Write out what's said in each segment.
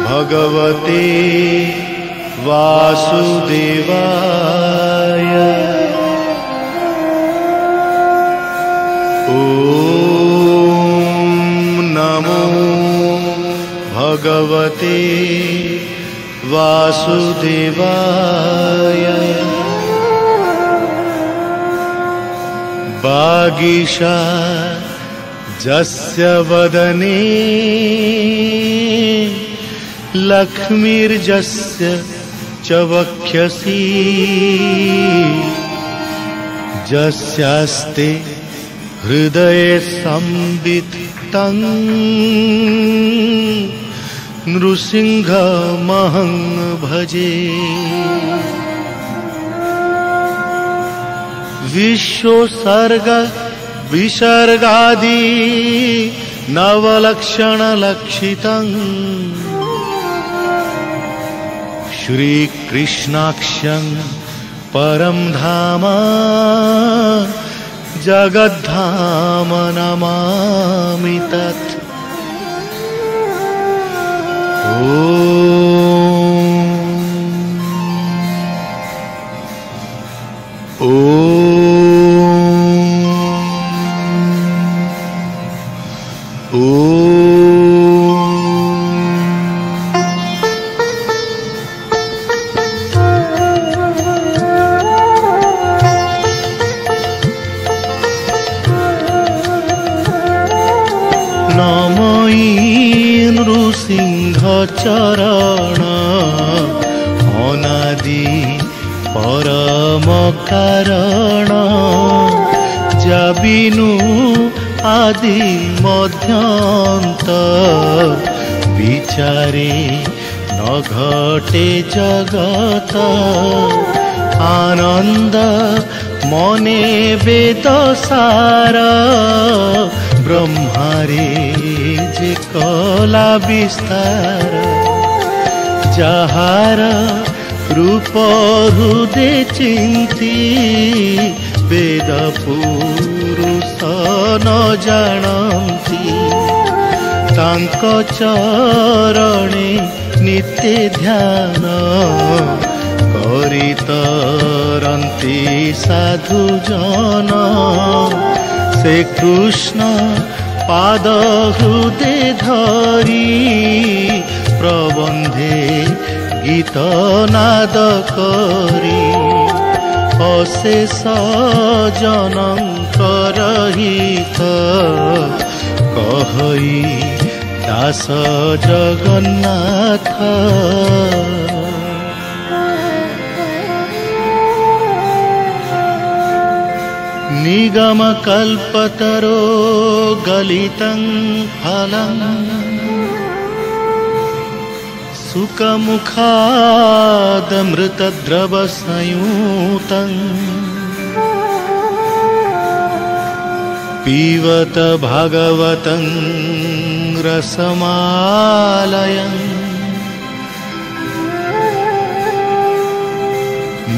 भगवते वासुदेवाय। ॐ नमो भगवते वासुदेवाय। वागीशा जस्य वदने लक्ष्मीर्जस्य च वक्षसि। जस्यास्ते हृदये संवित्तं नृसिंहमहं भजे। विश्वोत्सर्ग विसर्गादि नवलक्षणलक्षितं श्रीकृष्णाख्यं परं धाम जगद्धाम नमामि तत्। चरण अनादि परम कारण जाबिनु आदि मध्यांत विचारे न घटे जगत आनंद मने वेद सार ब्रह्मारे जे कला विस्तार जहार रूप हृदय चिंती वेद पुरुष न जानती तांक चरणे नित्य ध्यान करितरंती साधु जन से कृष्ण पाद हृदय धरी प्रबंधे गीत नाद करी अशेष जनकर हित कहई दास जगन्नाथ। निगम कल्पतरो गलितं फलं सुखमुखादमृतद्रव संयुतं पीवत भागवतं रसमालयं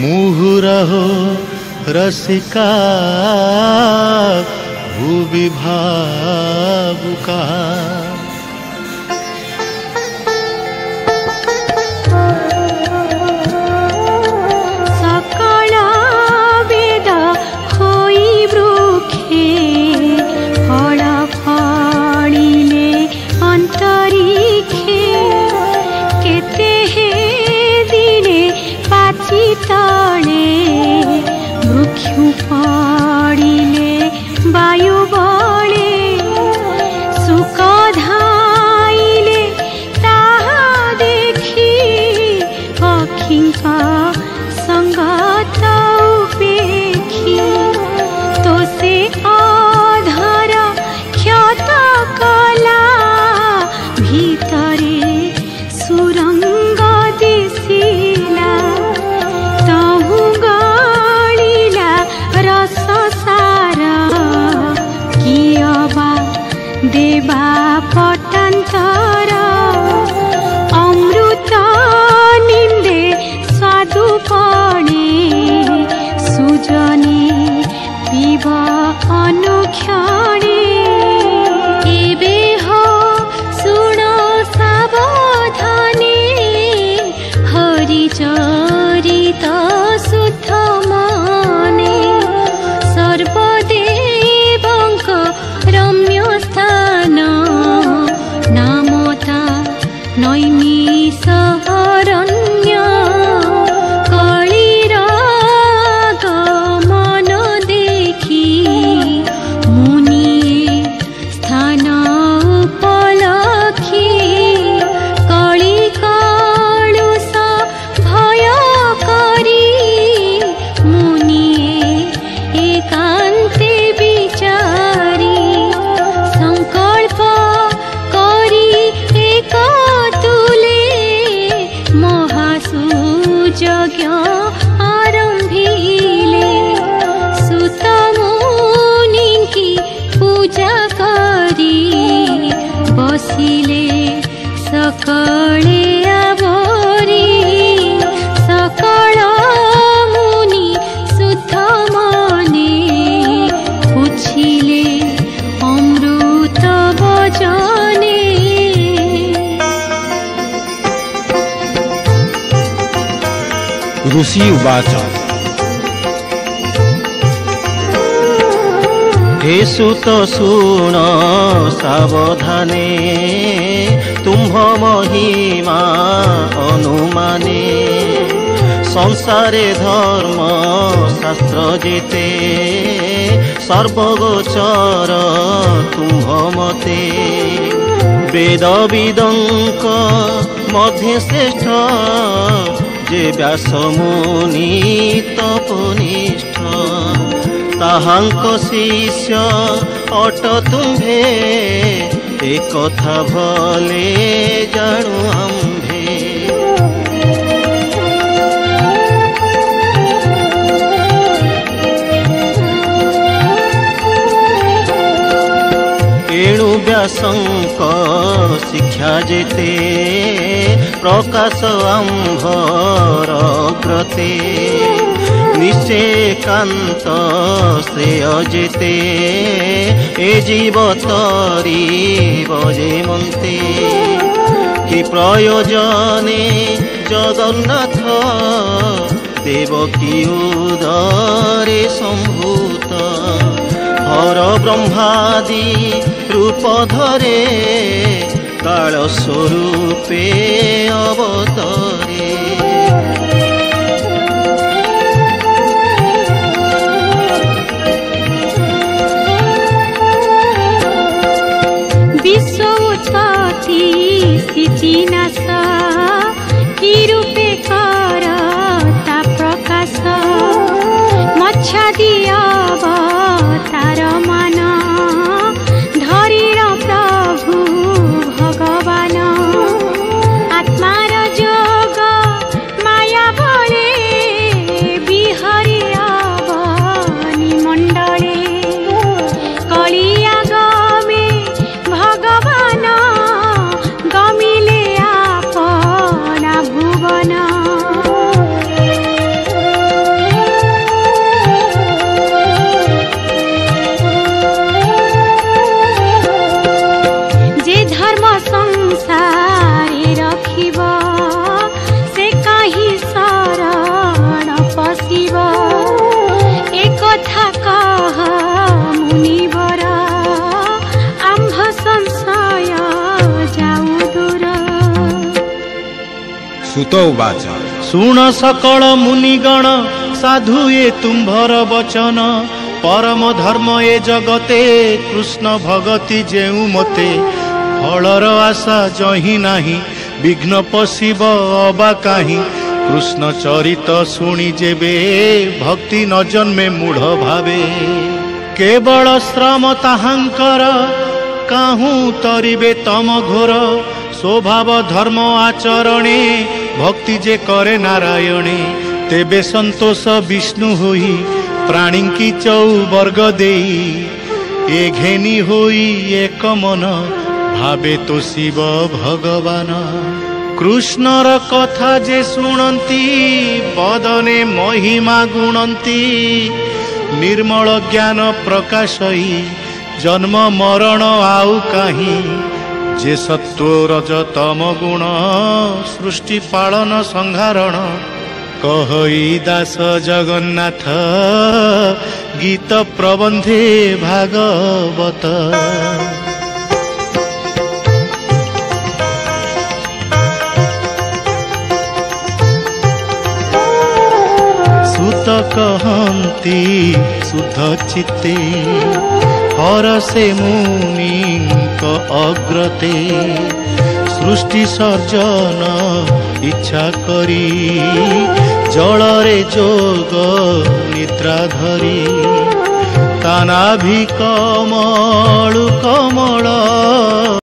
मुहुरहो रसिका भुवि भावुका। सकल वेद होई वृक्षे फल फलिले अंतरिक्षे केते हे दिने पाची तले वृक्षु पड़िले वायु बले सुख धाइले ताहा देखी पक्षीका संगत उपेक्षी तो से अधर क्षत कला भीतरे सुरंग दिसिला तहु गलिला रस सारा कियबा देवा पटांतर अमृत निंदे स्वादु पणे सुजने पीब बसिले सकळे आवरी सकळ मुनि शुद्ध मने पुछिले अमृत वचने ऋषि उवाच हे सुत शुण सावधाने तुम्ह महिमा अनुमाने संसारे धर्म शास्त्र जेते सर्वगोचर तुम्ह मते वेद विदंक मध्य श्रेष्ठ जे व्यास मुनि तपनिष्ठ ताहांक शिष्य अट तुम्भे ए कथा भले जाणु आम्भे एणु व्यासंक शिक्षा जेते प्रकाश आम्भर ग्रते निश्चेकांत श्रेय जेते ए जीव तरी बजे मन्ते कि प्रयोजने जगन्नाथ देवकी उदरे सम्भूत हर ब्रह्मादि रूप धरे काल स्वरूपे अवतरे विश्वोत्पत्ति सिचिनाश कि रूपे करता प्रकाश मच्छादि अवतार मान धरीर प्रभु भगवान आत्मार जोग माया बळे बिहरी अवनि मंडले कलिया गमे भगवान गमिले आपना भुवन जे धर्म संसारे रखिब से कहीं शरण पशिब एक कथा कह मुनिवर आम्भ संशय जाऊ दूर सुत उवाच शुण सकल मुनिगण साधु ए तुम्भर वचन परम धर्म ए जगते कृष्ण भगति जेउ मते फलर आशा जही नाही विघ्न पशिब अबा काहीं कृष्ण चरित शुणी जेबे भक्ति न जन्मे मूढ़ भावे केवल श्रम ताहांकर काहू तरिबे तम घोर स्वभाव धर्म आचरणे भक्ति जे करे नारायणे तेबे संतोष विष्णु होई प्राणी की चौ वर्ग देई ए घेनी होई एक मन भावे तो शिव भगवान कृष्णर कथा जे शुणंती बदने महिमा गुणंती निर्मल ज्ञान प्रकाशई जन्म मरण आउ काहीं जे सत्व रज तम गुण सृष्टि पालन संहारण कहई दास जगन्नाथ गीत प्रबंधे भागवत सुत कहंती शुद्ध चित्ते हरसे मुनिक अग्रते सृष्टि सर्जन इच्छा करी जलरे जोग निद्रा धरी तानाभि कमल कमल